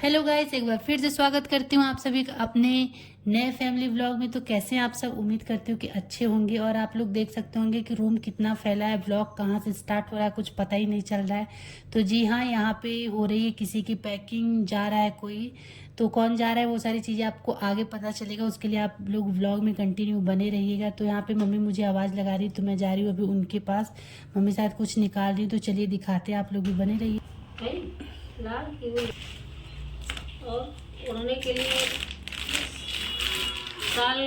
Hello guys, एक बार फिर से स्वागत करती हूँ आप सभी का अपने नए फैमिली व्लॉग में। तो कैसे हैं आप सब? उम्मीद करती हूँ कि अच्छे होंगे। और आप लोग देख सकते होंगे कि रूम कितना फैला है, व्लॉग कहाँ से स्टार्ट हो रहा है कुछ पता ही नहीं चल रहा है। तो जी हाँ, यहाँ पे हो रही है किसी की पैकिंग, जा रहा है कोई। तो कौन जा रहा है वो सारी चीज़ें आपको आगे पता चलेगा, उसके लिए आप लोग व्लॉग में कंटिन्यू बने रहिएगा। तो यहाँ पे मम्मी मुझे आवाज़ लगा रही, तो मैं जा रही हूँ अभी उनके पास। मम्मी शायद कुछ निकाल रही, तो चलिए दिखाते हैं, आप लोग भी बने रहिए। लाल की हुई और उड़ने के लिए साल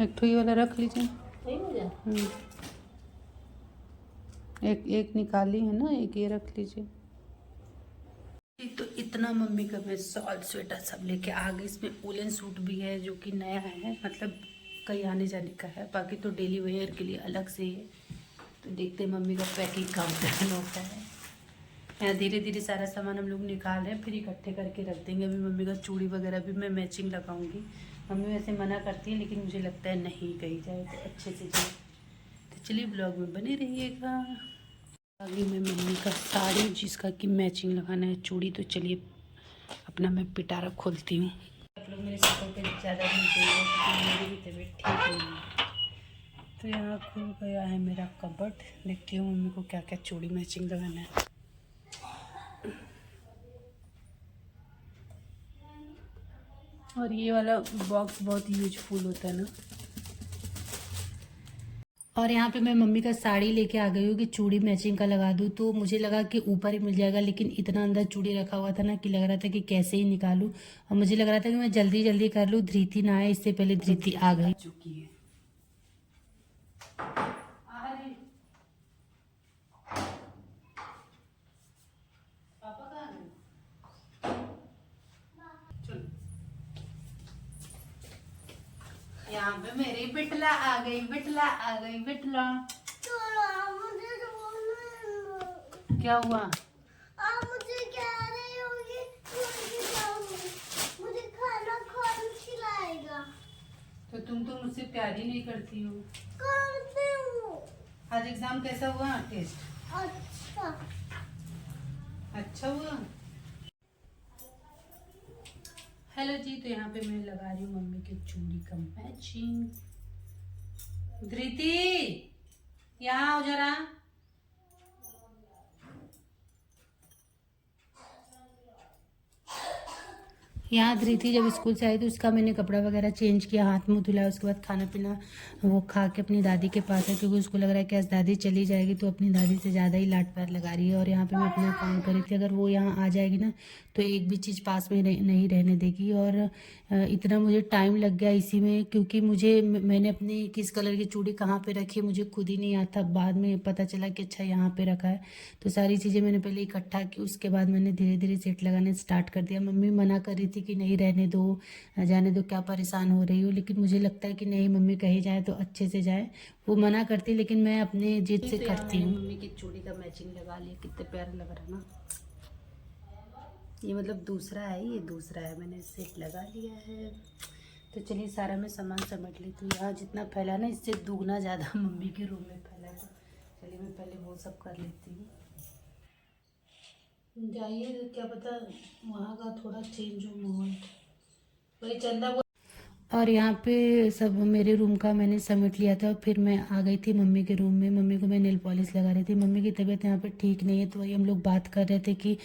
एक ठो ये वाला रख लीजिए। नहीं हो जाए। एक एक निकाली है ना, एक ये रख लीजिए। तो इतना मम्मी का मैं शॉल स्वेटर सब लेके आ गई। इसमें वुलन सूट भी है जो कि नया है, मतलब कहीं आने जाने का है। बाकी तो डेली वेयर के लिए अलग से ही है। तो देखते हैं मम्मी का पैकिंग कब तक होता है। यहाँ धीरे धीरे सारा सामान हम लोग निकाल रहे हैं, फिर इकट्ठे करके रख देंगे। अभी मम्मी का चूड़ी वगैरह भी मैं मैचिंग लगाऊंगी। मम्मी वैसे मना करती है, लेकिन मुझे लगता है नहीं कही जाए तो अच्छे से जाए। तो चलिए ब्लॉग में बने रहिएगा। आगे में मम्मी का साड़ी जिसका कि मैचिंग लगाना है चूड़ी। तो चलिए अपना मैं पिटारा खोलती हूँ। आप लोग मेरे सपोर्ट पे ज़्यादा नहीं चाहिए क्योंकि मेरी भी तबीयत ठीक नहीं है। तो यहाँ खुल गया है मेरा कबर्ड। देखती हूँ मम्मी को क्या क्या चूड़ी मैचिंग लगाना है। और ये वाला बॉक्स बहुत यूजफुल होता है ना। और यहाँ पे मैं मम्मी का साड़ी लेके आ गई हूँ कि चूड़ी मैचिंग का लगा दूँ। तो मुझे लगा कि ऊपर ही मिल जाएगा, लेकिन इतना अंदर चूड़ी रखा हुआ था ना कि लग रहा था कि कैसे ही निकालूं। और मुझे लग रहा था कि मैं जल्दी जल्दी कर लूँ, धृति ना आए इससे पहले। धृति आ गई चुकी है। यहाँ पे मेरी बिटला आ गई, बिटला आ गई, बिटला। क्या हुआ? आप मुझे कह रही होगी मुझे खाना कौन खिलाएगा? तो तुम तो मुझसे प्यार ही नहीं करती हो। करते हूँ। आज एग्जाम कैसा हुआ? टेस्ट अच्छा। अच्छा हुआ। हेलो जी, तो यहाँ पे मैं लगा रही हूँ मम्मी के चूड़ी का मैचिंग। धृति यहाँ आओ जरा। यहाँ धृति जब स्कूल से आई तो उसका मैंने कपड़ा वगैरह चेंज किया, हाथ मुंह धुलाया। उसके बाद खाना पीना वो खा के अपनी दादी के पास है, क्योंकि उसको लग रहा है कि आज दादी चली जाएगी तो अपनी दादी से ज़्यादा ही लाड प्यार लगा रही है। और यहाँ पे मैं अपना काम कर रही थी। अगर वो यहाँ आ जाएगी ना तो एक भी चीज़ पास में नहीं रहने देगी। और इतना मुझे टाइम लग गया इसी में, क्योंकि मैंने अपनी किस कलर की चूड़ी कहाँ पे रखी है मुझे खुद ही नहीं आता। बाद में पता चला कि अच्छा यहाँ पे रखा है। तो सारी चीज़ें मैंने पहले इकट्ठा की, उसके बाद मैंने धीरे धीरे सेट लगाने स्टार्ट कर दिया। मम्मी मना कर रही थी कि नहीं रहने दो, जाने दो, क्या परेशान हो रही हो। लेकिन मुझे लगता है कि नहीं, मम्मी कहीं जाए तो अच्छे से जाए। वो मना करती, लेकिन मैं अपने जिद से करती हूँ। मम्मी की चूड़ी का मैचिंग लगा लिया, कितने प्यारा लग रहा है ना। ये मतलब दूसरा है, ये दूसरा है, मैंने सेट लगा लिया है। तो चलिए सारा मैं सामान समेट लेती हूँ। यहाँ जितना फैला ना इससे दुगना ज़्यादा मम्मी के रूम में फैला है। तो चलिए मैं पहले वो सब कर लेती हूँ। जाइए, क्या पता वहाँ का थोड़ा चेंज हो माहौल। वही चंदा। और यहाँ पे सब मेरे रूम का मैंने समेट लिया था। फिर मैं आ गई थी मम्मी के रूम में। मम्मी को मैं नेल पॉलिश लगा रही थी। मम्मी की तबीयत यहाँ पे ठीक नहीं है, तो वही हम लोग बात कर रहे थे कि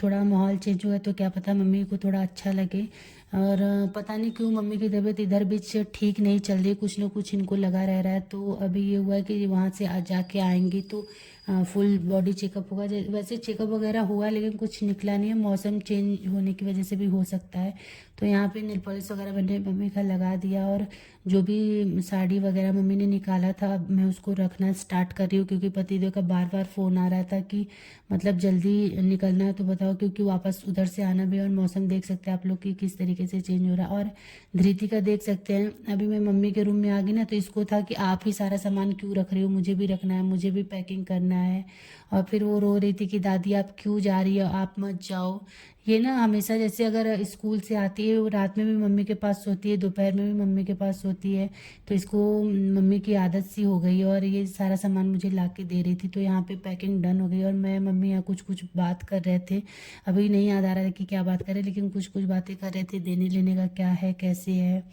थोड़ा माहौल चेंज हुआ तो क्या पता मम्मी को थोड़ा अच्छा लगे। और पता नहीं क्यों मम्मी की तबीयत इधर बीच ठीक नहीं चल रही, कुछ ना कुछ इनको लगा रह रहा है। तो अभी ये हुआ है कि वहाँ से जाके आएंगी तो फुल बॉडी चेकअप होगा। वैसे चेकअप वगैरह हुआ, लेकिन कुछ निकला नहीं है। मौसम चेंज होने की वजह से भी हो सकता है। तो यहाँ पे नेल पॉलिश वगैरह मैंने मम्मी का लगा दिया। और जो भी साड़ी वगैरह मम्मी ने निकाला था, अब मैं उसको रखना स्टार्ट कर रही हूँ, क्योंकि पतिदेव का बार बार फ़ोन आ रहा था कि मतलब जल्दी निकलना है तो बताओ, क्योंकि वापस उधर से आना भी है। और मौसम देख सकते हैं आप लोग कि किस तरीके से चेंज हो रहा है। और धृति का देख सकते हैं, अभी मैं मम्मी के रूम में आ गई ना, तो इसको था कि आप ही सारा सामान क्यों रख रही हो, मुझे भी रखना है, मुझे भी पैकिंग करना है। और फिर वो रो रही थी कि दादी आप क्यों जा रही हो, आप मत जाओ। ये ना हमेशा जैसे अगर स्कूल से आती है वो रात में भी मम्मी के पास सोती है, दोपहर में भी मम्मी के पास सोती है, तो इसको मम्मी की आदत सी हो गई है। और ये सारा सामान मुझे ला के दे रही थी, तो यहाँ पे पैकिंग डन हो गई और मैं मम्मी यहाँ कुछ कुछ बात कर रहे थे। अभी नहीं याद आ रहा था कि क्या बात करें, लेकिन कुछ कुछ बातें कर रहे थे, देने लेने का क्या है, कैसे है।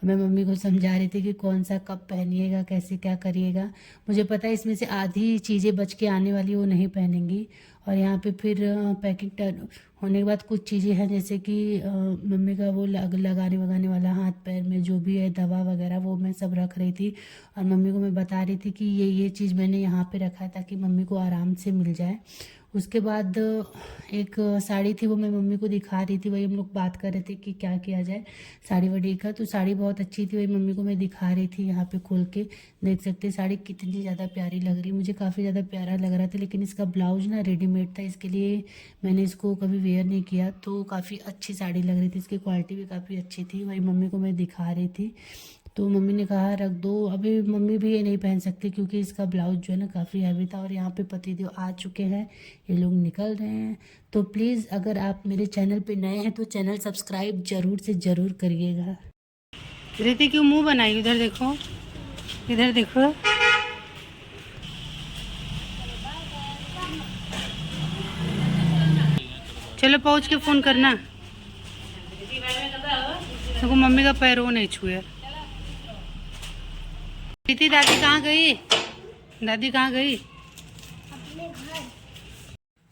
मैं मम्मी को समझा रही थी कि कौन सा कब पहनिएगा, कैसे क्या करिएगा। मुझे पता है इसमें से आधी चीज़ें बच के आने वाली वो नहीं पहनेंगी। और यहाँ पे फिर पैकिंग टर्न होने के बाद कुछ चीज़ें हैं जैसे कि मम्मी का वो लगाने वगाने वाला हाथ पैर में जो भी है दवा वगैरह, वो मैं सब रख रही थी। और मम्मी को मैं बता रही थी कि ये चीज़ मैंने यहाँ पे रखा है ताकि मम्मी को आराम से मिल जाए। उसके बाद एक साड़ी थी वो मैं मम्मी को दिखा रही थी, वही हम लोग बात कर रहे थे कि क्या किया जाए साड़ी वाड़ी का। तो साड़ी बहुत अच्छी थी, वही मम्मी को मैं दिखा रही थी। यहाँ पे खोल के देख सकते हैं साड़ी कितनी ज़्यादा प्यारी लग रही, मुझे काफ़ी ज़्यादा प्यारा लग रहा था। लेकिन इसका ब्लाउज ना रेडीमेड था, इसके लिए मैंने इसको कभी वेयर नहीं किया। तो काफ़ी अच्छी साड़ी लग रही थी, इसकी क्वालिटी भी काफ़ी अच्छी थी, वही मम्मी को मैं दिखा रही थी। तो मम्मी ने कहा रख दो, अभी मम्मी भी ये नहीं पहन सकती क्योंकि इसका ब्लाउज जो है ना काफ़ी हैवी था। और यहाँ पे पतिदेव आ चुके हैं, ये लोग निकल रहे हैं। तो प्लीज़ अगर आप मेरे चैनल पे नए हैं तो चैनल सब्सक्राइब ज़रूर से ज़रूर करिएगा। रीति क्यों मुंह बनाई, उधर देखो, इधर देखो। चलो पहुँच के फ़ोन करना। देखो मम्मी का पैर वो नहीं छुए। प्रीति दादी कहाँ गई, दादी कहाँ गई? अपने घर।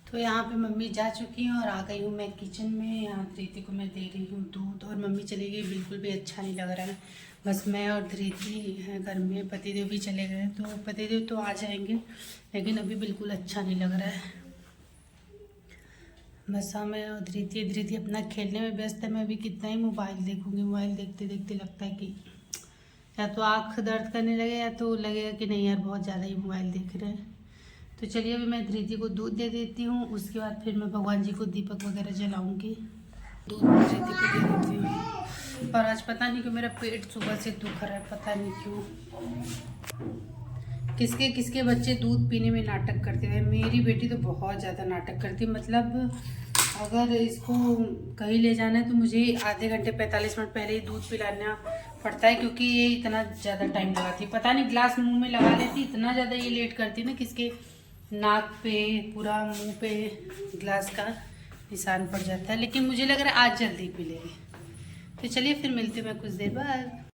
तो यहाँ पे मम्मी जा चुकी हैं और आ गई हूँ मैं किचन में। यहाँ धृति को मैं दे रही हूँ दूध और मम्मी चली गई, बिल्कुल भी अच्छा नहीं लग रहा है। बस मैं और धृति हैं घर में, पतिदेव भी चले गए। तो पतिदेव तो आ जाएंगे लेकिन अभी बिल्कुल अच्छा नहीं लग रहा है। बस हाँ मैं और धृति अपना खेलने में व्यस्त है। मैं अभी कितना ही मोबाइल देखूँगी, मोबाइल देखते देखते लगता है कि या तो आँख दर्द करने लगे या तो लगेगा कि नहीं यार बहुत ज़्यादा ही मोबाइल देख रहे हैं। तो चलिए अभी मैं धृति को दूध दे देती हूँ, उसके बाद फिर मैं भगवान जी को दीपक वगैरह जलाऊंगी। दूध धृति को दे देती हूँ। पर आज पता नहीं क्यों मेरा पेट सुबह से दुख रहा है, पता नहीं क्यों। किसके किसके बच्चे दूध पीने में नाटक करते हैं। मेरी बेटी तो बहुत ज़्यादा नाटक करती है, मतलब अगर इसको कहीं ले जाना है तो मुझे आधे घंटे 45 मिनट पहले ही दूध पिलाना पड़ता है क्योंकि ये इतना ज़्यादा टाइम लगाती है। पता नहीं ग्लास मुंह में लगा लेती, इतना ज़्यादा ये लेट करती ना किसके नाक पे पूरा मुंह पे ग्लास का निशान पड़ जाता है। लेकिन मुझे लग रहा है आज जल्दी पी लेगी। तो चलिए फिर मिलते मैं कुछ देर बाद।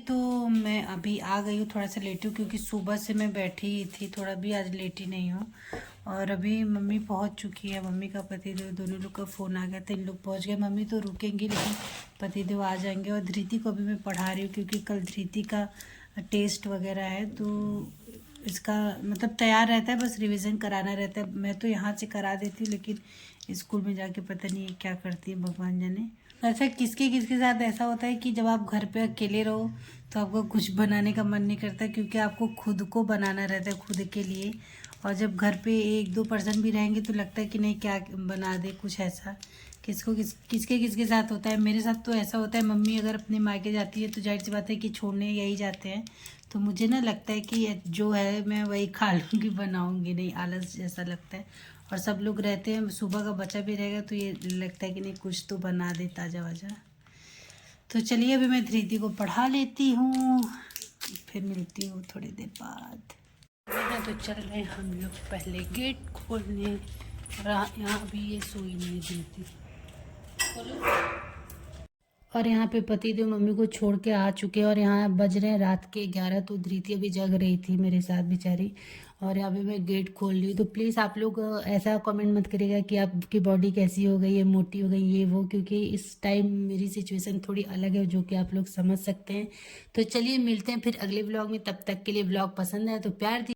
तो मैं अभी आ गई हूँ, थोड़ा सा लेटी हूँ क्योंकि सुबह से मैं बैठी ही थी, थोड़ा भी आज लेटी नहीं हूँ। और अभी मम्मी पहुँच चुकी है, मम्मी का पतिदेव दोनों लोग का फ़ोन आ गया था, इन लोग पहुँच गए। मम्मी तो रुकेंगी लेकिन पतिदेव आ जाएंगे। और धृति को अभी मैं पढ़ा रही हूँ क्योंकि कल धृति का टेस्ट वगैरह है, तो इसका मतलब तैयार रहता है, बस रिवीजन कराना रहता है। मैं तो यहाँ से करा देती हूँ लेकिन स्कूल में जाके पता नहीं क्या करती है, भगवान जाने। ऐसा किसके किसके साथ ऐसा होता है कि जब आप घर पे अकेले रहो तो आपको कुछ बनाने का मन नहीं करता क्योंकि आपको खुद को बनाना रहता है, खुद के लिए। और जब घर पे 1-2 पर्सन भी रहेंगे तो लगता है कि नहीं क्या बना दे, कुछ ऐसा। किसके किसके साथ होता है। मेरे साथ तो ऐसा होता है, मम्मी अगर अपने मायके जाती है तो जाहिर सी बात है कि छोड़ने यही जाते हैं, तो मुझे ना लगता है कि जो है मैं वही खा लूँगी, बनाऊँगी नहीं, आलस जैसा लगता है। और सब लोग रहते हैं, सुबह का बचा भी रहेगा तो ये लगता है कि नहीं कुछ तो बना दे ताज़ा वाजा। तो चलिए अभी मैं धृति को पढ़ा लेती हूँ, फिर मिलती हूँ थोड़ी देर बाद। तो चल रहे हैं हम लोग पहले गेट खोलने। और यहाँ अभी ये सोई नहीं धृति। और यहाँ पे पतिदेव मम्मी को छोड़ के आ चुके हैं और यहाँ बज रहे हैं रात के 11। तो धृति अभी जग रही थी मेरे साथ बेचारी, और यहाँ पे मैं गेट खोल ली। तो प्लीज़ आप लोग ऐसा कमेंट मत करिएगा कि आपकी बॉडी कैसी हो गई है, मोटी हो गई ये वो, क्योंकि इस टाइम मेरी सिचुएशन थोड़ी अलग है जो कि आप लोग समझ सकते हैं। तो चलिए मिलते हैं फिर अगले ब्लॉग में, तब तक के लिए ब्लॉग पसंद आए तो प्यार